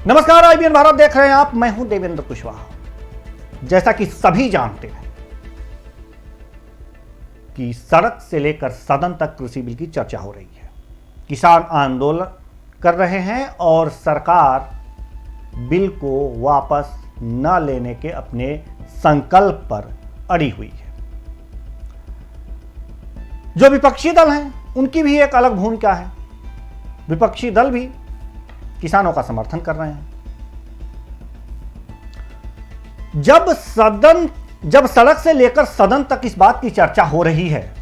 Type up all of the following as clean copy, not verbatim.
नमस्कार, IBN भारत देख रहे हैं आप। मैं हूं देवेंद्र कुशवाहा। जैसा कि सभी जानते हैं कि सड़क से लेकर सदन तक कृषि बिल की चर्चा हो रही है। किसान आंदोलन कर रहे हैं और सरकार बिल को वापस न लेने के अपने संकल्प पर अड़ी हुई है। जो विपक्षी दल हैं उनकी भी एक अलग भूमिका है। विपक्षी दल भी किसानों का समर्थन कर रहे हैं। जब सड़क से लेकर सदन तक इस बात की चर्चा हो रही है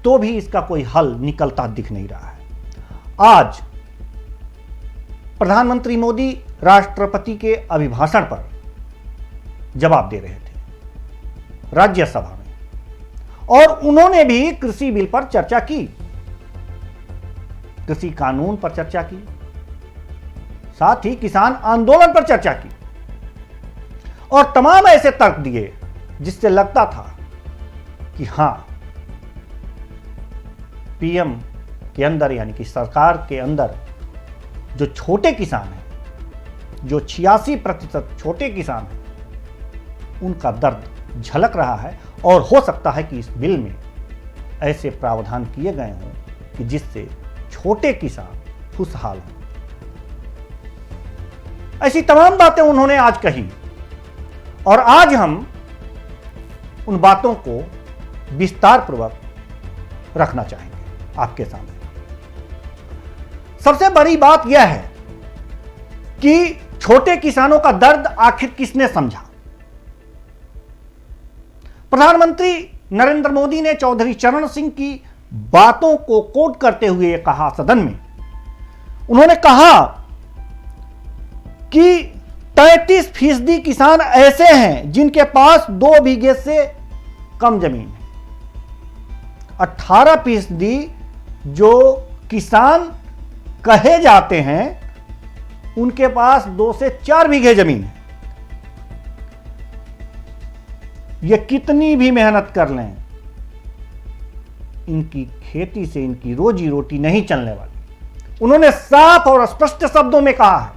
तो भी इसका कोई हल निकलता दिख नहीं रहा है। आज प्रधानमंत्री मोदी राष्ट्रपति के अभिभाषण पर जवाब दे रहे थे राज्यसभा में, और उन्होंने भी कृषि बिल पर चर्चा की, कृषि कानून पर चर्चा की, साथ ही किसान आंदोलन पर चर्चा की और तमाम ऐसे तर्क दिए जिससे लगता था कि हां, पीएम के अंदर यानी कि सरकार के अंदर जो छोटे किसान हैं, जो 86% छोटे किसान हैं, उनका दर्द झलक रहा है और हो सकता है कि इस बिल में ऐसे प्रावधान किए गए हों कि जिससे छोटे किसान खुशहाल हों। ऐसी तमाम बातें उन्होंने आज कही और आज हम उन बातों को विस्तार पूर्वक रखना चाहेंगे आपके सामने। सबसे बड़ी बात यह है कि छोटे किसानों का दर्द आखिर किसने समझा। प्रधानमंत्री नरेंद्र मोदी ने चौधरी चरण सिंह की बातों को कोट करते हुए कहा सदन में, उन्होंने कहा कि 33% किसान ऐसे हैं जिनके पास 2 बीघे से कम जमीन है। 18% जो किसान कहे जाते हैं उनके पास 2 से 4 बीघे जमीन है। ये कितनी भी मेहनत कर लें, इनकी खेती से इनकी रोजी रोटी नहीं चलने वाली। उन्होंने साफ और स्पष्ट शब्दों में कहा है।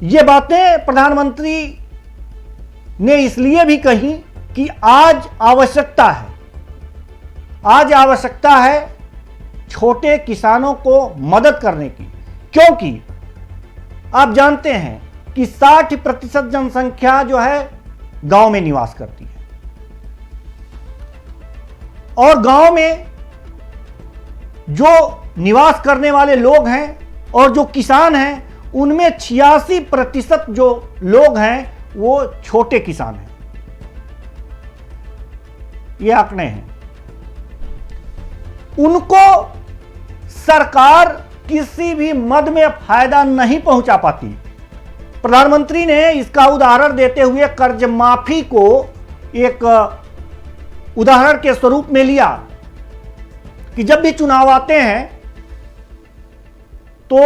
ये बातें प्रधानमंत्री ने इसलिए भी कही कि आज आवश्यकता है छोटे किसानों को मदद करने की, क्योंकि आप जानते हैं कि 60% जनसंख्या जो है गांव में निवास करती है और गांव में जो निवास करने वाले लोग हैं और जो किसान हैं उनमें 86% जो लोग हैं वो छोटे किसान हैं। ये आंकड़े हैं। उनको सरकार किसी भी मद में फायदा नहीं पहुंचा पाती। प्रधानमंत्री ने इसका उदाहरण देते हुए कर्ज माफी को एक उदाहरण के स्वरूप में लिया कि जब भी चुनाव आते हैं तो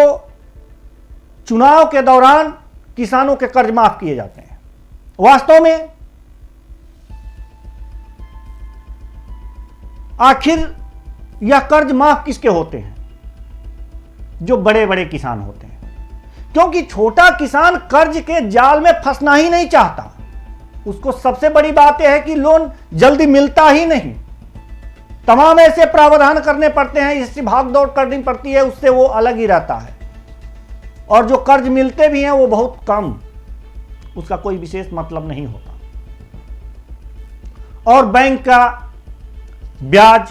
चुनाव के दौरान किसानों के कर्ज माफ किए जाते हैं। वास्तव में आखिर यह कर्ज माफ किसके होते हैं? जो बड़े बड़े किसान होते हैं, क्योंकि छोटा किसान कर्ज के जाल में फंसना ही नहीं चाहता। उसको सबसे बड़ी बात यह है कि लोन जल्दी मिलता ही नहीं। तमाम ऐसे प्रावधान करने पड़ते हैं, इससे भाग दौड़ करनी पड़ती है, उससे वो अलग ही रहता है। और जो कर्ज मिलते भी हैं वो बहुत कम, उसका कोई विशेष मतलब नहीं होता। और बैंक का ब्याज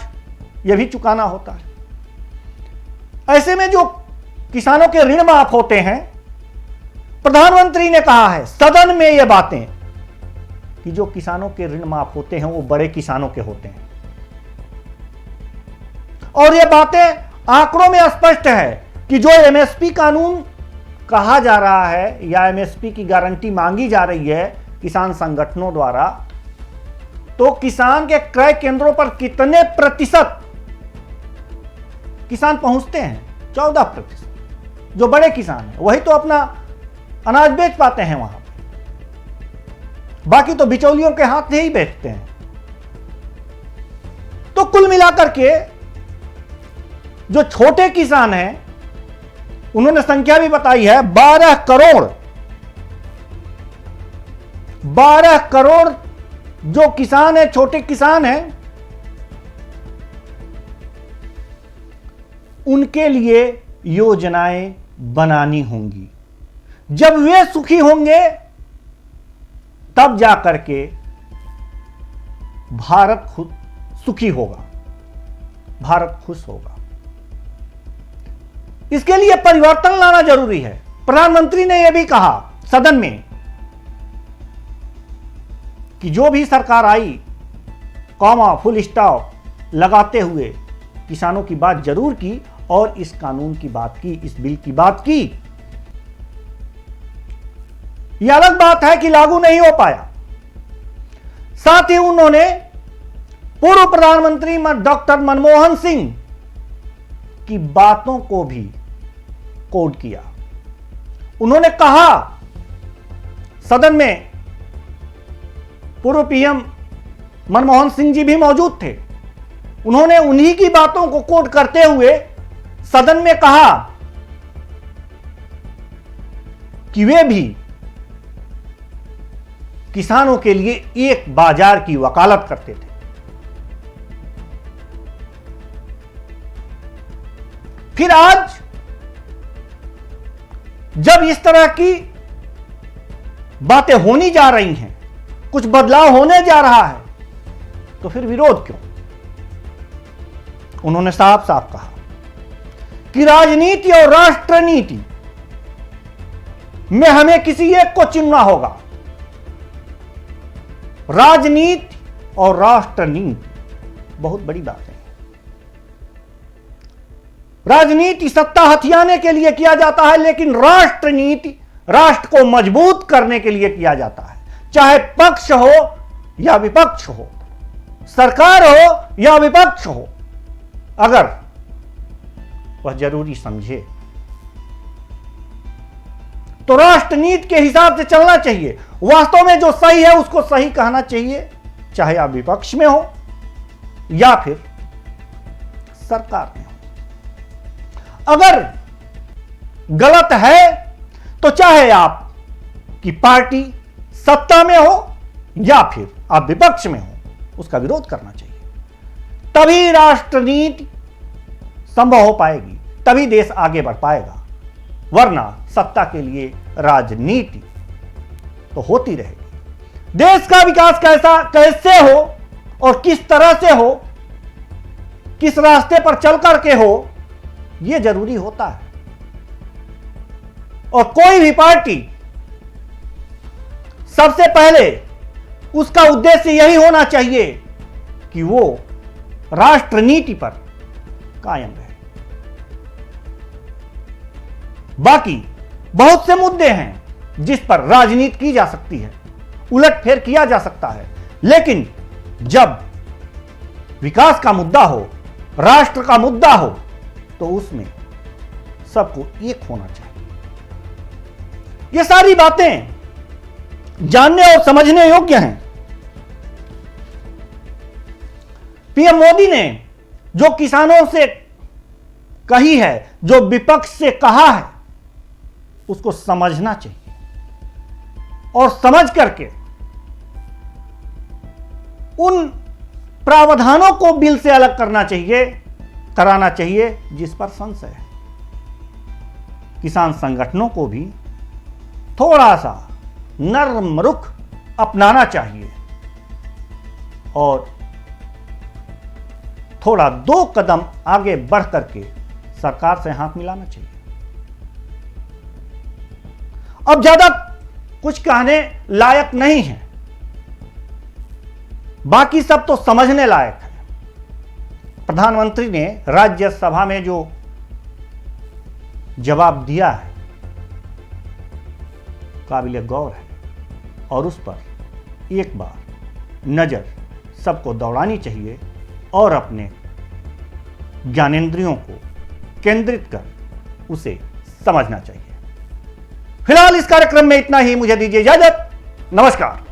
यह भी चुकाना होता है। ऐसे में जो किसानों के ऋण माफ होते हैं, प्रधानमंत्री ने कहा है सदन में ये बातें कि जो किसानों के ऋण माफ होते हैं वो बड़े किसानों के होते हैं। और ये बातें आंकड़ों में स्पष्ट है कि जो एमएसपी कानून कहा जा रहा है या एमएसपी की गारंटी मांगी जा रही है किसान संगठनों द्वारा, तो किसान के क्रय केंद्रों पर कितने प्रतिशत किसान पहुंचते हैं? 14%। जो बड़े किसान हैं वही तो अपना अनाज बेच पाते हैं वहां पे, बाकी तो बिचौलियों के हाथ से ही बेचते हैं। तो कुल मिलाकर के जो छोटे किसान हैं, उन्होंने संख्या भी बताई है, 12 करोड़ जो किसान है, छोटे किसान हैं, उनके लिए योजनाएं बनानी होंगी। जब वे सुखी होंगे तब जाकर के भारत खुद सुखी होगा, भारत खुश होगा। इसके लिए परिवर्तन लाना जरूरी है। प्रधानमंत्री ने यह भी कहा सदन में कि जो भी सरकार आई, कॉमा फुल स्टॉप लगाते हुए किसानों की बात जरूर की और इस कानून की बात की, इस बिल की बात की। यह अलग बात है कि लागू नहीं हो पाया। साथ ही उन्होंने पूर्व प्रधानमंत्री डॉक्टर मनमोहन सिंह की बातों को भी कोट किया। उन्होंने कहा सदन में, पूर्व पीएम मनमोहन सिंह जी भी मौजूद थे, उन्होंने उन्हीं की बातों को कोट करते हुए सदन में कहा कि वे भी किसानों के लिए एक बाजार की वकालत करते थे। फिर आज जब इस तरह की बातें होनी जा रही हैं, कुछ बदलाव होने जा रहा है, तो फिर विरोध क्यों? उन्होंने साफ साफ कहा कि राजनीति और राष्ट्रनीति में हमें किसी एक को चुनना होगा। राजनीति और राष्ट्रनीति बहुत बड़ी बात है। राजनीति सत्ता हथियाने के लिए किया जाता है, लेकिन राष्ट्रनीति राष्ट्र को मजबूत करने के लिए किया जाता है। चाहे पक्ष हो या विपक्ष हो, सरकार हो या विपक्ष हो, अगर वह जरूरी समझे तो राष्ट्रनीति के हिसाब से चलना चाहिए। वास्तव में जो सही है उसको सही कहना चाहिए, चाहे आप विपक्ष में हो या फिर सरकार में हो। अगर गलत है तो चाहे आप की पार्टी सत्ता में हो या फिर आप विपक्ष में हो, उसका विरोध करना चाहिए। तभी राष्ट्रनीति संभव हो पाएगी, तभी देश आगे बढ़ पाएगा। वरना सत्ता के लिए राजनीति तो होती रहेगी। देश का विकास कैसे हो और किस तरह से हो, किस रास्ते पर चल करके हो, यह जरूरी होता है। और कोई भी पार्टी सबसे पहले उसका उद्देश्य यही होना चाहिए कि वो राष्ट्रनीति पर कायम रहे। बाकी बहुत से मुद्दे हैं जिस पर राजनीति की जा सकती है, उलटफेर किया जा सकता है, लेकिन जब विकास का मुद्दा हो, राष्ट्र का मुद्दा हो, तो उसमें सबको एक होना चाहिए। ये सारी बातें जानने और समझने योग्य हैं। पीएम मोदी ने जो किसानों से कही है, जो विपक्ष से कहा है, उसको समझना चाहिए और समझ करके उन प्रावधानों को बिल से अलग कराना चाहिए जिस पर संशय है। किसान संगठनों को भी थोड़ा सा नर्म रुख अपनाना चाहिए और थोड़ा 2 कदम आगे बढ़ करके सरकार से हाथ मिलाना चाहिए। अब ज्यादा कुछ कहने लायक नहीं है, बाकी सब तो समझने लायक है। प्रधानमंत्री ने राज्यसभा में जो जवाब दिया है काबिल गौर है और उस पर एक बार नजर सबको दौड़ानी चाहिए और अपने ज्ञानेंद्रियों को केंद्रित कर उसे समझना चाहिए। फिलहाल इस कार्यक्रम में इतना ही। मुझे दीजिए इजाजत। नमस्कार।